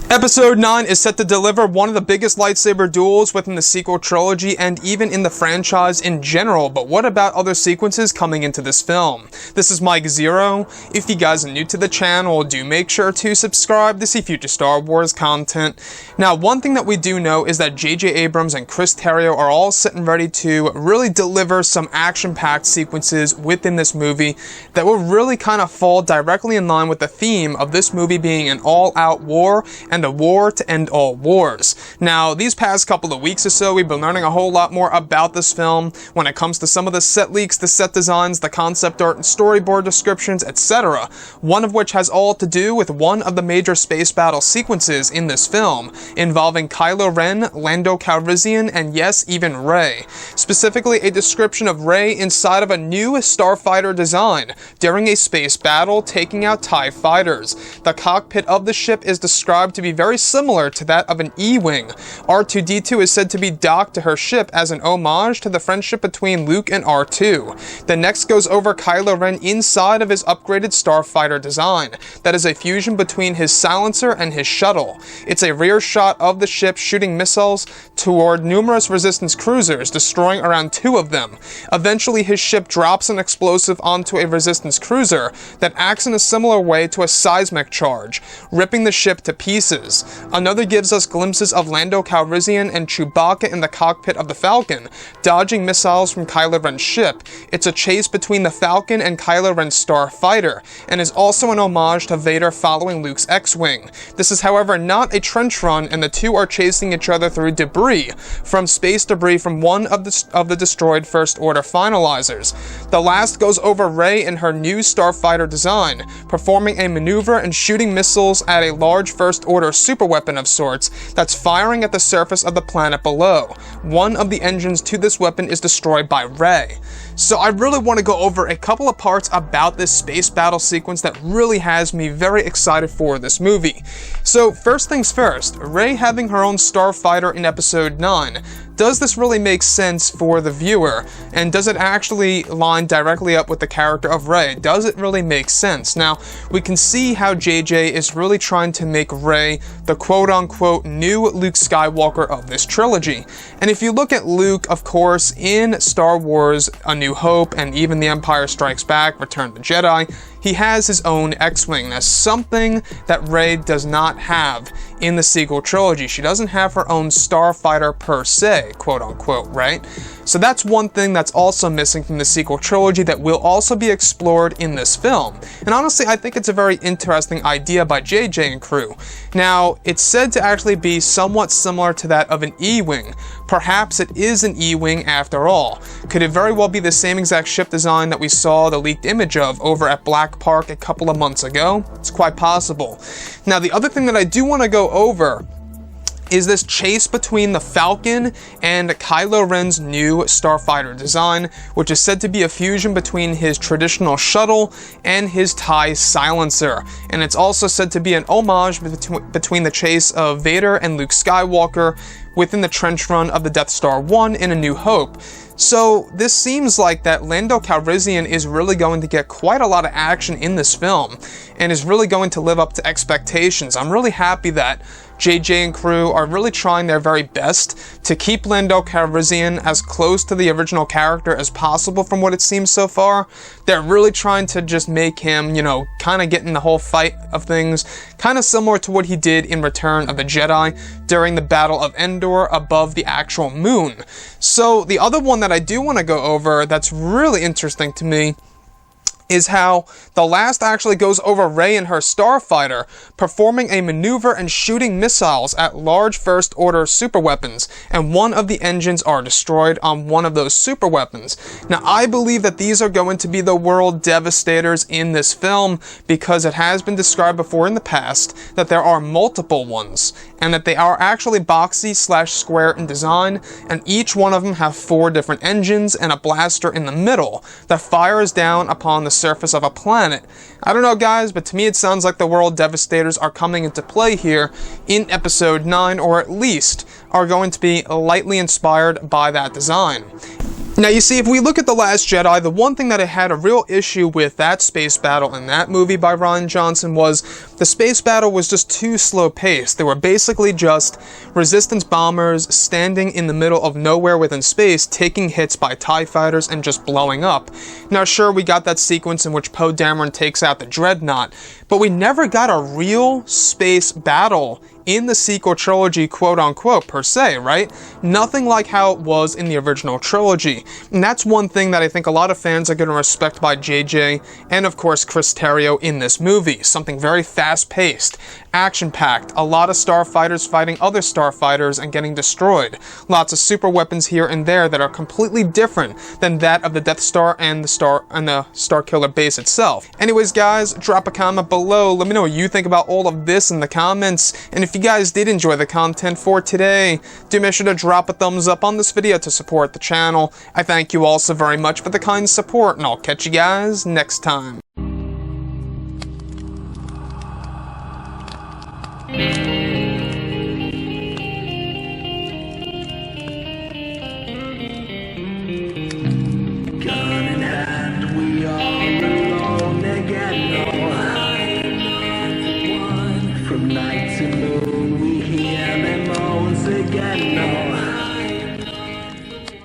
Episode 9 is set to deliver one of the biggest lightsaber duels within the sequel trilogy and even in the franchise in general, but what about other sequences coming into this film? This is Mike Zero. If you guys are new to the channel, do make sure to subscribe to see future Star Wars content. Now, one thing that we do know is that J.J. Abrams and Chris Terrio are all sitting ready to really deliver some action-packed sequences within this movie that will really kind of fall directly in line with the theme of this movie being an all-out war and a war to end all wars. Now, these past couple of weeks or so, we've been learning a whole lot more about this film when it comes to some of the set leaks, the set designs, the concept art and storyboard descriptions, etc. One of which has all to do with one of the major space battle sequences in this film, involving Kylo Ren, Lando Calrissian, and yes, even Rey. Specifically, a description of Rey inside of a new starfighter design during a space battle taking out TIE fighters. The cockpit of the ship is described to be very similar to that of an E-Wing. R2-D2 is said to be docked to her ship as an homage to the friendship between Luke and R2. The next goes over Kylo Ren inside of his upgraded starfighter design. That is a fusion between his silencer and his shuttle. It's a rear shot of the ship shooting missiles toward numerous resistance cruisers, destroying around 2 of them. Eventually, his ship drops an explosive onto a resistance cruiser that acts in a similar way to a seismic charge, ripping the ship to pieces. Another gives us glimpses of Lando Calrissian and Chewbacca in the cockpit of the Falcon, dodging missiles from Kylo Ren's ship. It's a chase between the Falcon and Kylo Ren's starfighter, and is also an homage to Vader following Luke's X-Wing. This is, however, not a trench run, and the two are chasing each other through debris, from space debris from one of the destroyed First Order finalizers. The last goes over Rey in her new starfighter design, performing a maneuver and shooting missiles at a large First Order superweapon of sorts that's firing at the surface of the planet below. One of the engines to this weapon is destroyed by Rey. So I really want to go over a couple of parts about this space battle sequence that really has me very excited for this movie. So first things first, Rey having her own starfighter in episode 9. Does this really make sense for the viewer? And does it actually line directly up with the character of Rey? Does it really make sense? Now, we can see how JJ is really trying to make Rey the quote-unquote new Luke Skywalker of this trilogy. And if you look at Luke, of course, in Star Wars A New Hope and even The Empire Strikes Back, Return of the Jedi, he has his own X-Wing. That's something that Rey does not have in the sequel trilogy. She doesn't have her own starfighter per se, quote-unquote, right? So that's one thing that's also missing from the sequel trilogy that will also be explored in this film. And honestly, I think it's a very interesting idea by JJ and crew. Now, it's said to actually be somewhat similar to that of an E-Wing. Perhaps it is an E-Wing after all. Could it very well be the same exact ship design that we saw the leaked image of over at Black Park a couple of months ago? It's quite possible. Now, the other thing that I do want to go over is this chase between the Falcon and Kylo Ren's new starfighter design, which is said to be a fusion between his traditional shuttle and his TIE silencer. And it's also said to be an homage between the chase of Vader and Luke Skywalker within the trench run of the Death Star 1 in A New Hope. So this seems like that Lando Calrissian is really going to get quite a lot of action in this film and is really going to live up to expectations. I'm really happy that JJ and crew are really trying their very best to keep Lando Calrissian as close to the original character as possible from what it seems so far. They're really trying to just make him, you know, kind of get in the whole fight of things, kind of similar to what he did in Return of the Jedi during the Battle of Endor above the actual moon. So the other one that I do want to go over that's really interesting to me is how the last actually goes over Rey and her starfighter, performing a maneuver and shooting missiles at large First Order superweapons, and one of the engines are destroyed on one of those superweapons. Now, I believe that these are going to be the world devastators in this film, because it has been described before in the past that there are multiple ones, and that they are actually boxy/square in design, and each one of them have 4 different engines and a blaster in the middle that fires down upon the surface of a planet. I don't know, guys, but to me it sounds like the world devastators are coming into play here in episode 9, or at least are going to be lightly inspired by that design. Now, you see, if we look at The Last Jedi, the one thing that I had a real issue with that space battle in that movie by Rian Johnson was The space battle was just too slow-paced. They were basically just Resistance bombers standing in the middle of nowhere within space, taking hits by TIE fighters and just blowing up. Now sure, we got that sequence in which Poe Dameron takes out the Dreadnought, but we never got a real space battle in the sequel trilogy, quote-unquote, per se, right? Nothing like how it was in the original trilogy. And that's one thing that I think a lot of fans are going to respect by JJ and, of course, Chris Terrio in this movie. Something very fast-paced, action-packed, a lot of starfighters fighting other starfighters and getting destroyed. Lots of super weapons here and there that are completely different than that of the Death Star and the Starkiller base itself. Anyways, guys, drop a comment below. Let me know what you think about all of this in the comments. And if you guys did enjoy the content for today, do make sure to drop a thumbs up on this video to support the channel. I thank you all so very much for the kind support, and I'll catch you guys next time. Gun in hand, we are alone again. No hiding from night to moon.